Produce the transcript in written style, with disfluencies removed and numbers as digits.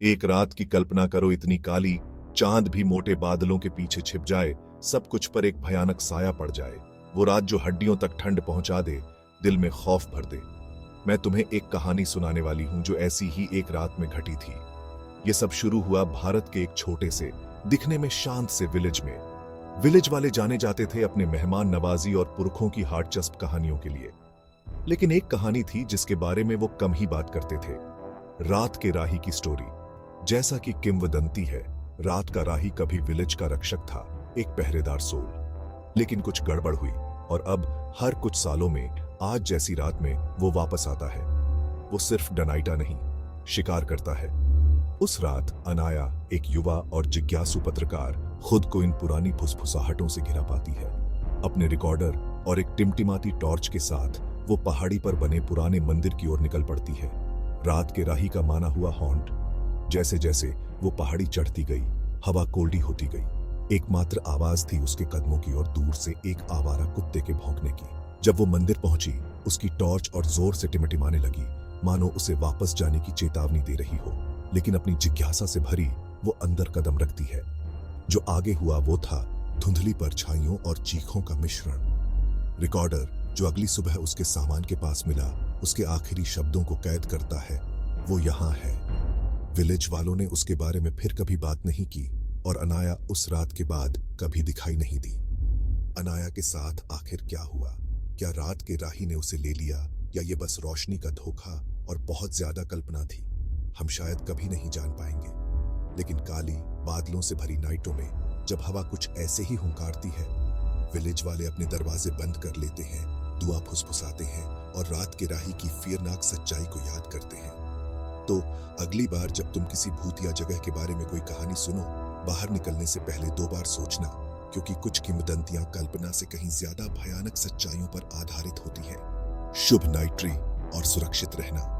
एक रात की कल्पना करो, इतनी काली, चांद भी मोटे बादलों के पीछे छिप जाए, सब कुछ पर एक भयानक साया पड़ जाए। वो रात जो हड्डियों तक ठंड पहुंचा दे, दिल में खौफ भर दे। मैं तुम्हें एक कहानी सुनाने वाली हूं जो ऐसी ही एक रात में घटी थी। ये सब शुरू हुआ भारत के एक छोटे से, दिखने में शांत से विलेज में। विलेज वाले जाने जाते थे अपने मेहमान नवाजी और पुरखों की हार्डचस्प कहानियों के लिए। लेकिन एक कहानी थी जिसके बारे में वो कम ही बात करते थे। रात के राही की स्टोरी। जैसा कि किंवदंती है, रात का राही कभी विलेज का रक्षक था, एक पहरेदार सोल। लेकिन कुछ गड़बड़ हुई और अब हर कुछ सालों में आज जैसी रात में वो वापस आता है। वो सिर्फ डनाइटा नहीं, शिकार करता है। उस रात अनाया, एक युवा और जिज्ञासु पत्रकार, खुद को इन पुरानी फुसफुसाहटों से घिरा पाती है। अपने रिकॉर्डर और एक टिमटिमाती टॉर्च के साथ वो पहाड़ी पर बने पुराने मंदिर की ओर निकल पड़ती है। रात के राही का माना हुआ हॉन्ट। जैसे जैसे वो पहाड़ी चढ़ती गई, हवा कोल्डी होती गई। एकमात्र आवाज थी उसके कदमों की और दूर से एक आवारा कुत्ते के भौंकने की। जब वो मंदिर पहुंची, उसकी टॉर्च और जोर से टिमटिमाने लगी, मानो उसे वापस जाने की चेतावनी दे रही हो। लेकिन अपनी जिज्ञासा से भरी वो अंदर कदम रखती है। जो आगे हुआ वो था धुंधली परछाइयों और चीखों का मिश्रण। रिकॉर्डर जो अगली सुबह उसके सामान के पास मिला, उसके आखिरी शब्दों को कैद करता है, वो यहाँ है। विलेज वालों ने उसके बारे में फिर कभी बात नहीं की और अनाया उस रात के बाद कभी दिखाई नहीं दी। अनाया के साथ आखिर क्या हुआ? क्या रात के राही ने उसे ले लिया, या ये बस रोशनी का धोखा और बहुत ज्यादा कल्पना थी? हम शायद कभी नहीं जान पाएंगे। लेकिन काली, बादलों से भरी नाइटों में जब हवा कुछ ऐसे ही हुंकारती है, विलेज वाले अपने दरवाजे बंद कर लेते हैं, दुआ फुसफुसाते हैं और रात के राही की फियरनाक सच्चाई को याद करते हैं। तो अगली बार जब तुम किसी भूतिया जगह के बारे में कोई कहानी सुनो, बाहर निकलने से पहले 2 बार सोचना, क्योंकि कुछ किंवदंतियां कल्पना से कहीं ज्यादा भयानक सच्चाइयों पर आधारित होती हैं। शुभ नाइट ड्रीम और सुरक्षित रहना।